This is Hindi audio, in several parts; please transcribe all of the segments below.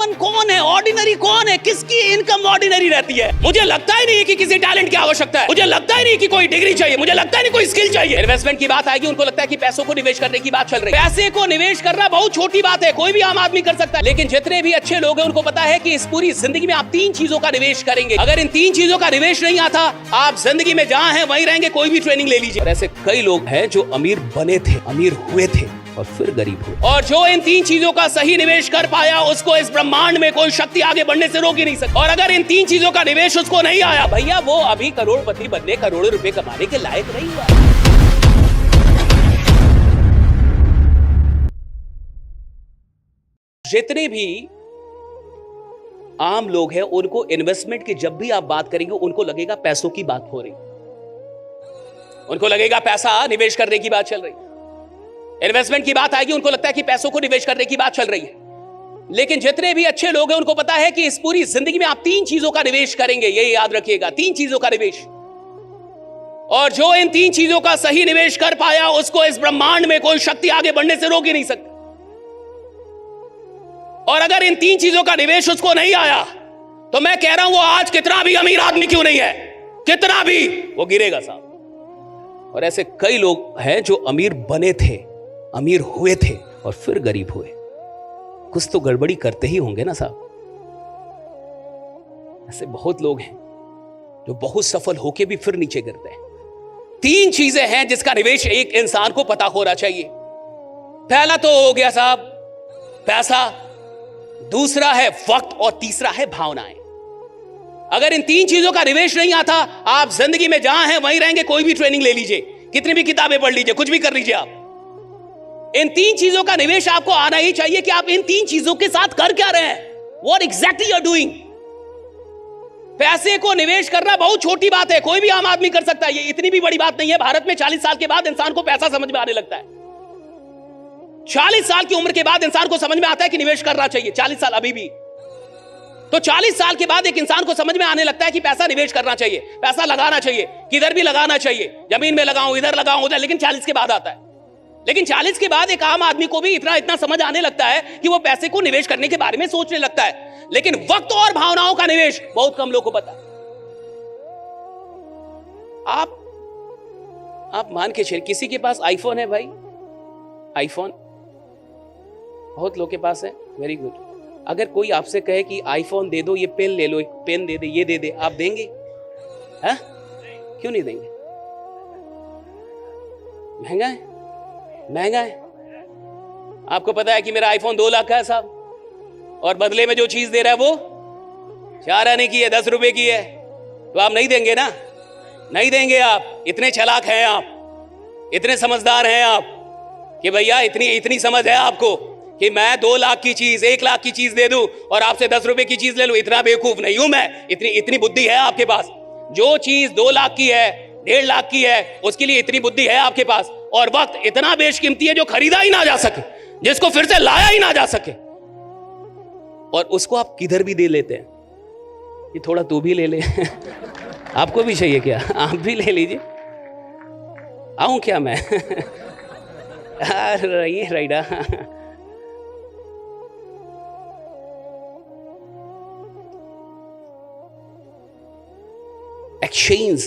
कॉमन कौन है, ऑर्डिनरी कौन है, किसकी इनकम ऑर्डिनरी रहती है? मुझे लगता ही नहीं है कि किसी टैलेंट की आवश्यकता है, मुझे लगता ही नहीं कि कोई डिग्री चाहिए, मुझे लगता ही नहीं कोई स्किल चाहिए। इन्वेस्टमेंट की बात आएगी, उनको लगता है कि पैसों को निवेश करने की बात चल रही है। पैसे को निवेश करना बहुत छोटी बात है, कोई भी आम आदमी कर सकता है। लेकिन जितने भी अच्छे लोग हैं उनको पता है कि इस पूरी जिंदगी में आप 3 चीजों का निवेश करेंगे। अगर इन 3 चीजों का निवेश नहीं आता, आप जिंदगी में जहां हैं वहीं रहेंगे, कोई भी ट्रेनिंग ले लीजिए। ऐसे कई लोग हैं जो अमीर बने थे, अमीर हुए थे और फिर गरीब हुए। और जो इन 3 चीजों का सही निवेश कर पाया, उसको इस ब्रह्मांड में कोई शक्ति आगे बढ़ने से रोक ही नहीं सकती। और अगर इन 3 चीजों का निवेश उसको नहीं आया, भैया वो अभी करोड़पति बनने, करोड़ों रुपए कमाने के लायक नहीं हुआ। जितने भी आम लोग हैं उनको इन्वेस्टमेंट की जब भी आप बात करेंगे, उनको लगेगा पैसों की बात हो रही, उनको लगेगा पैसा निवेश करने की बात चल रही है। इन्वेस्टमेंट की बात आएगी, उनको लगता है कि पैसों को निवेश करने की बात चल रही है। लेकिन जितने भी अच्छे लोग हैं उनको पता है कि इस पूरी जिंदगी में आप 3 चीजों का निवेश करेंगे, ये याद रखिएगा, 3 चीजों का निवेश। और जो इन 3 चीजों का सही निवेश कर पाया, उसको इस ब्रह्मांड में कोई शक्ति आगे बढ़ने से रोक ही नहीं सकती। और अगर इन 3 चीजों का निवेश उसको नहीं आया, तो मैं कह रहा हूं वो आज कितना भी अमीर आदमी क्यों नहीं है, कितना भी, वो गिरेगा साहब। और ऐसे कई लोग हैं जो अमीर बने थे, अमीर हुए थे और फिर गरीब हुए। कुछ तो गड़बड़ी करते ही होंगे ना साहब। ऐसे बहुत लोग हैं जो बहुत सफल होके भी फिर नीचे गिरते हैं। 3 चीजें हैं जिसका निवेश एक इंसान को पता होना चाहिए। पहला तो हो गया साहब पैसा, दूसरा है वक्त और तीसरा है भावनाएं। अगर इन 3 चीजों का निवेश नहीं आता, आप जिंदगी में जहां हैं वहीं रहेंगे। कोई भी ट्रेनिंग ले लीजिए, कितनी भी किताबें पढ़ लीजिए, कुछ भी कर लीजिए, आप इन 3 चीजों का निवेश आपको आना ही चाहिए कि आप इन 3 चीजों के साथ कर क्या रहे हैं, what exactly you are doing. पैसे को निवेश करना बहुत छोटी बात है, कोई भी आम आदमी कर सकता है, ये इतनी भी बड़ी बात नहीं है। भारत में 40 साल के बाद इंसान को पैसा समझ में आने लगता है। 40 साल की उम्र के बाद इंसान को समझ में आता है कि निवेश करना चाहिए। 40 साल अभी भी, तो 40 साल के बाद एक इंसान को समझ में आने लगता है कि पैसा निवेश करना चाहिए, पैसा लगाना चाहिए, किधर भी लगाना चाहिए, जमीन में लगाऊं, इधर लगाऊं, उधर। लेकिन 40 के बाद आता है। लेकिन 40 के बाद एक आम आदमी को भी इतना समझ आने लगता है कि वो पैसे को निवेश करने के बारे में सोचने लगता है। लेकिन वक्त और भावनाओं का निवेश बहुत कम लोगों को पता है। आप मान के चलिए किसी के पास आईफोन है भाई, आईफोन बहुत लोग के पास है, वेरी गुड। अगर कोई आपसे कहे कि आईफोन दे दो, ये पेन ले लो, एक पेन दे दे, ये दे दे, आप देंगे? है? क्यों नहीं देंगे? महंगा है, महंगा है। आपको पता है कि मेरा आईफोन 2 लाख का है साहब, और बदले में जो चीज दे रहा है वो 4 आने की है, 10 रुपए की है। तो आप नहीं देंगे ना? नहीं देंगे आप। इतने चालाक हैं आप, इतने समझदार हैं आप कि भैया इतनी समझ है आपको कि मैं 2 लाख की चीज 1 लाख की चीज दे दूं और आपसे 10 रुपए की चीज ले लूं। इतना बेवकूफ नहीं हूं मैं, इतनी बुद्धि है आपके पास। जो चीज 2 लाख की है, 1.5 लाख की है, उसके लिए इतनी बुद्धि है आपके पास। और वक्त इतना बेशकीमती है जो खरीदा ही ना जा सके, जिसको फिर से लाया ही ना जा सके, और उसको आप किधर भी दे लेते हैं। ये थोड़ा तू भी ले ले आपको भी चाहिए क्या? आप भी ले लीजिए। आऊं क्या मैं? ये राइडा। एक्सचेंज,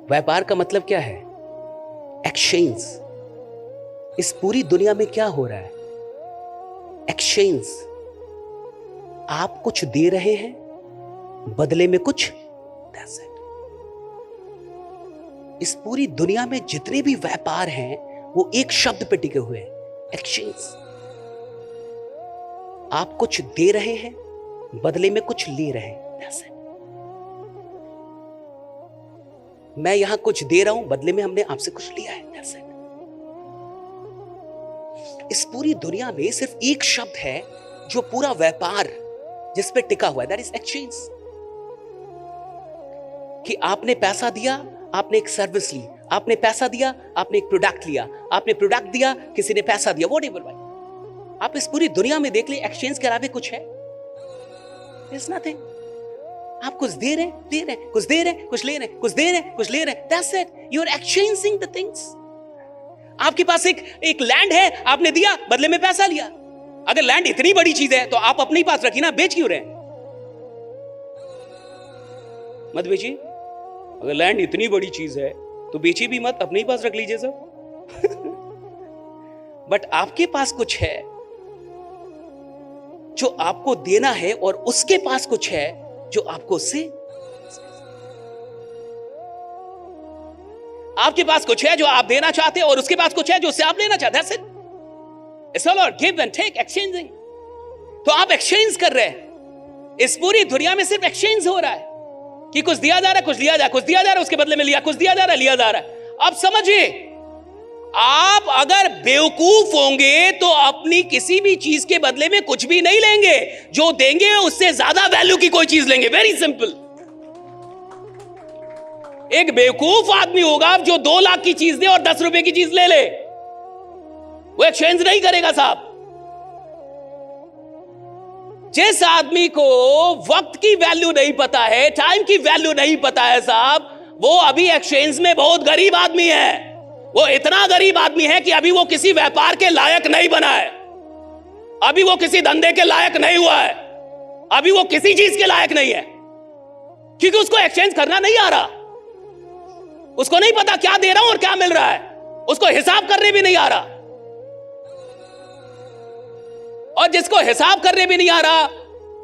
व्यापार का मतलब क्या है? एक्सचेंज। इस पूरी दुनिया में क्या हो रहा है? एक्सचेंज। आप कुछ दे रहे हैं, बदले में कुछ। That's it. इस पूरी दुनिया में जितने भी व्यापार हैं वो एक शब्द पे टिके हुए हैं, एक्सचेंज। आप कुछ दे रहे हैं, बदले में कुछ ले रहे हैं। That's it. मैं यहां कुछ दे रहा हूं, बदले में हमने आपसे कुछ लिया है। That's it. इस पूरी दुनिया में सिर्फ एक शब्द है जो पूरा व्यापार जिस पे टिका हुआ है, दैट इज एक्सचेंज। कि आपने पैसा दिया, आपने एक सर्विस ली, आपने पैसा दिया, आपने एक प्रोडक्ट लिया, आपने प्रोडक्ट दिया, किसी ने पैसा दिया, व्हाटएवर भाई। आप इस पूरी दुनिया में देख ले, एक्सचेंज के अलावा कुछ है? There's nothing. आप कुछ दे रहे हैं, कुछ दे रहे हैं, कुछ ले रहे हैं, कुछ दे रहे हैं, कुछ ले रहे हैं। That's it. You're exchanging the things. आपके पास एक लैंड है, आपने दिया, बदले में पैसा लिया। अगर लैंड इतनी बड़ी चीज है तो आप अपने ही पास रखिए ना, बेच क्यों रहे हैं? मत बेचिए। अगर लैंड इतनी बड़ी चीज है तो बेचिए भी मत, अपने ही पास रख लीजिए सब। बट आपके पास कुछ है जो आपको देना है, और उसके पास कुछ है जो आपको उससे, आपके पास कुछ है जो आप देना चाहते हैं और उसके पास कुछ है जो उससे आप लेना चाहते हैं। That's it. It's all about give and take, exchanging. तो आप एक्सचेंज कर रहे हैं। इस पूरी दुनिया में सिर्फ एक्सचेंज हो रहा है कि कुछ दिया जा रहा है, कुछ लिया जा रहा है, कुछ दिया जा रहा है उसके बदले में लिया, कुछ दिया जा रहा है, लिया जा रहा है। अब समझिए, आप अगर बेवकूफ होंगे तो अपनी किसी भी चीज के बदले में कुछ भी नहीं लेंगे, जो देंगे उससे ज्यादा वैल्यू की कोई चीज लेंगे। Very simple. एक बेवकूफ आदमी होगा जो 2 लाख की चीज दे और 10 रुपए की चीज ले ले, वो एक्सचेंज नहीं करेगा साहब। जिस आदमी को वक्त की वैल्यू नहीं पता है, टाइम की वैल्यू नहीं पता है साहब, वो अभी एक्सचेंज में बहुत गरीब आदमी है। वो इतना गरीब आदमी है कि अभी वो किसी व्यापार के लायक नहीं बना है, अभी वो किसी धंधे के लायक नहीं हुआ है, अभी वो किसी चीज के लायक नहीं है, क्योंकि उसको एक्सचेंज करना नहीं आ रहा। उसको नहीं पता क्या दे रहा हूं और क्या मिल रहा है, उसको हिसाब करने भी नहीं आ रहा। और जिसको हिसाब करने भी नहीं आ रहा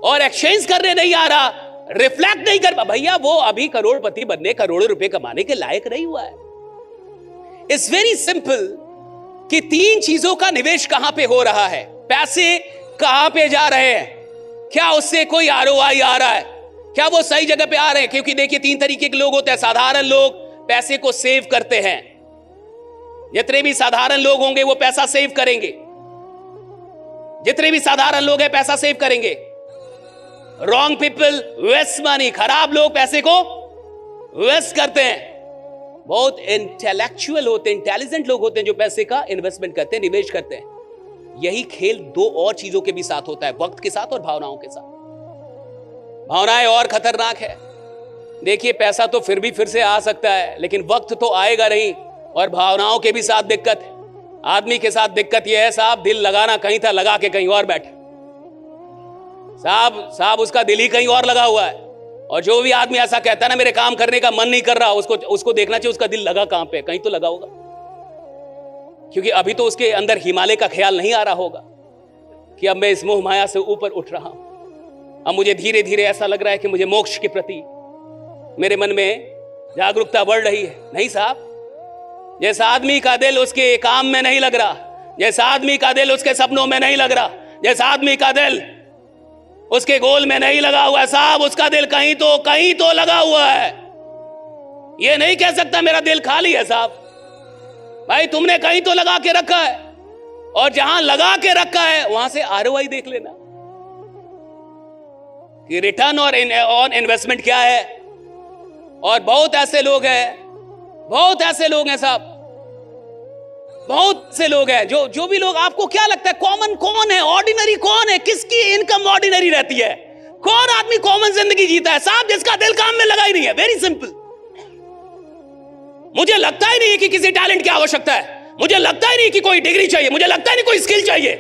और एक्सचेंज करने नहीं आ रहा, रिफ्लेक्ट नहीं कर पा, भैया वो अभी करोड़पति बनने, करोड़ों रुपए कमाने के लायक नहीं हुआ है। इट्स वेरी सिंपल कि 3 चीजों का निवेश कहां पे हो रहा है, पैसे कहां पे जा रहे हैं, क्या उससे कोई आरओआई आ रहा है, क्या वो सही जगह पे आ रहे हैं। क्योंकि देखिए 3 तरीके के लोग होते हैं। साधारण लोग पैसे को सेव करते हैं, जितने भी साधारण लोग होंगे वो पैसा सेव करेंगे, जितने भी साधारण लोग हैं पैसा सेव करेंगे। रॉन्ग पीपल वेस्ट मनी, खराब लोग पैसे को वेस्ट करते हैं। बहुत इंटेलेक्चुअल होते हैं, इंटेलिजेंट लोग होते हैं जो पैसे का इन्वेस्टमेंट करते हैं, निवेश करते हैं। यही खेल 2 और चीजों के भी साथ होता है, वक्त के साथ और भावनाओं के साथ। भावनाएं और खतरनाक है। देखिए पैसा तो फिर से आ सकता है, लेकिन वक्त तो आएगा नहीं, और भावनाओं के भी साथ दिक्कत है। आदमी के साथ दिक्कत यह है साहब, दिल लगाना कहीं था, लगा के कहीं और बैठे साहब उसका दिल ही कहीं और लगा हुआ है। और जो भी आदमी ऐसा कहता है ना मेरे काम करने का मन नहीं कर रहा, उसको देखना चाहिए उसका दिल लगा कहां पे, कहीं तो लगा होगा। क्योंकि अभी तो उसके अंदर हिमालय का ख्याल नहीं आ रहा होगा कि अब मैं इस मोह माया से ऊपर उठ रहा हूं, अब मुझे धीरे धीरे ऐसा लग रहा है कि मुझे मोक्ष के प्रति मेरे मन में जागरूकता बढ़ रही है। नहीं साहब, जैसा आदमी का दिल उसके काम में नहीं लग रहा, जैसा आदमी का दिल उसके सपनों में नहीं लग रहा, जैसा आदमी का दिल उसके गोल में नहीं लगा हुआ है साहब, उसका दिल कहीं तो लगा हुआ है। ये नहीं कह सकता मेरा दिल खाली है साहब। भाई तुमने कहीं तो लगा के रखा है, और जहां लगा के रखा है वहां से आरओआई देख लेना कि रिटर्न ऑन इन्वेस्टमेंट क्या है। और बहुत ऐसे लोग हैं साहब, बहुत से लोग हैं जो भी लोग, आपको क्या लगता है कॉमन कौन है, ऑर्डिनरी कौन है, किसकी इनकम ऑर्डिनरी रहती है, कौन आदमी कॉमन जिंदगी जीता है साहब? जिसका दिल काम में लगा ही नहीं है। Very simple. मुझे लगता ही नहीं कि किसी टैलेंट की आवश्यकता है, मुझे लगता ही नहीं कि कोई डिग्री चाहिए, मुझे लगता ही नहीं कोई स्किल चाहिए,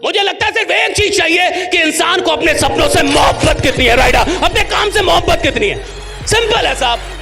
मुझे लगता है सिर्फ एक चीज चाहिए कि इंसान को अपने सपनों से मोहब्बत कितनी है, राइट, अपने काम से मोहब्बत कितनी है। सिंपल है साहब।